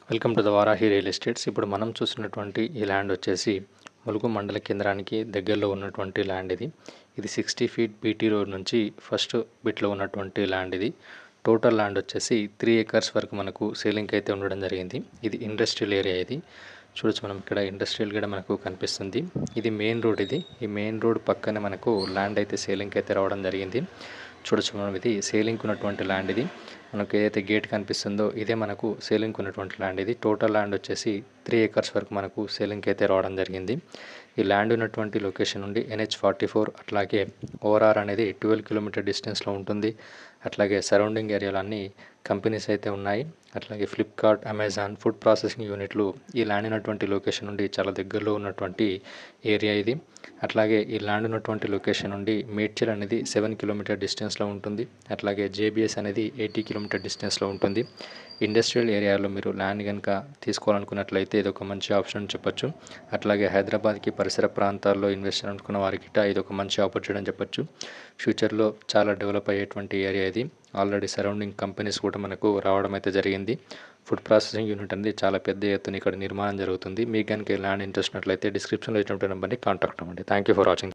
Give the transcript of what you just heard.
Welcome to the Varahi real estates. ఇప్పుడు మనం చూసినటువంటి ఈ ల్యాండ్ వచ్చేసి ములుగు మండల కేంద్రానికి దగ్గరలో ఉన్నటువంటి ల్యాండ్ ఇది. ఇది 60 ఫీట్ బీటీ రోడ్ నుంచి ఫస్ట్ బిట్లో ఉన్నటువంటి ల్యాండ్ ఇది. టోటల్ ల్యాండ్ వచ్చేసి 3 ఏకర్స్ వరకు మనకు సేలింగ్కి అయితే ఉండడం జరిగింది. ఇది ఇండస్ట్రియల్ ఏరియా ఇది. చూడొచ్చు మనం ఇక్కడ ఇండస్ట్రియల్ కూడా మనకు కనిపిస్తుంది. ఇది మెయిన్ రోడ్ ఇది. ఈ మెయిన్ రోడ్ పక్కనే మనకు ల్యాండ్ అయితే సేలింగ్కి అయితే రావడం జరిగింది. చూడొచ్చు మనం ఇది సేలింగ్ ఉన్నటువంటి ల్యాండ్ ఇది. మనకు ఏదైతే గేట్ కనిపిస్తుందో ఇదే మనకు సేలింగ్ ఉన్నటువంటి ల్యాండ్ ఇది. టోటల్ ల్యాండ్ వచ్చేసి 3 ఏకర్స్ వరకు మనకు సేలింగ్కి అయితే రావడం జరిగింది. ఈ ల్యాండ్ ఉన్నటువంటి లొకేషన్ నుండి NH44 అట్లాగే ఓఆర్ఆర్ అనేది 12 కిలోమీటర్ డిస్టెన్స్లో ఉంటుంది. అట్లాగే సరౌండింగ్ ఏరియాలో అన్ని కంపెనీస్ అయితే ఉన్నాయి. అట్లాగే ఫ్లిప్కార్ట్, అమెజాన్, ఫుడ్ ప్రాసెసింగ్ యూనిట్లు ఈ ల్యాండ్ ఉన్నటువంటి లొకేషన్ నుండి చాలా దగ్గరలో ఉన్నటువంటి ఏరియా ఇది. అట్లాగే ఈ ల్యాండ్ ఉన్నటువంటి లొకేషన్ నుండి మేడ్చల్ అనేది 7 కిలోమీటర్ డిస్టెన్స్లో ఉంటుంది. అట్లాగే JBS అనేది 80 కిలోమీటర్ డిస్టెన్స్లో ఉంటుంది. ఇండస్ట్రియల్ ఏరియాలో మీరు ల్యాండ్ కనుక తీసుకోవాలనుకున్నట్లయితే ఇది ఒక మంచి ఆప్షన్ చెప్పొచ్చు. అట్లాగే హైదరాబాద్కి పరిసర ప్రాంతాల్లో ఇన్వెస్ట్ చేయాలనుకున్న వారికి ఇది ఒక మంచి ఆపర్చునిటీ అని చెప్పొచ్చు. ఫ్యూచర్లో చాలా డెవలప్ అయ్యేటువంటి ఏరియా ఇది. ఆల్రెడీ సరౌండింగ్ కంపెనీస్ కూడా మనకు రావడం అయితే జరిగింది. ఫుడ్ ప్రాసెసింగ్ యూనిట్ అనేది చాలా పెద్ద ఎత్తున ఇక్కడ నిర్మాణం జరుగుతుంది. మీకు కనుక ల్యాండ్ ఇంట్రెస్ట్ ఉన్నట్లయితే డిస్క్రిప్షన్లో ఇచ్చినటువంటి నెంబర్ని కాంటాక్ట్ అవ్వండి. Thank you for watching.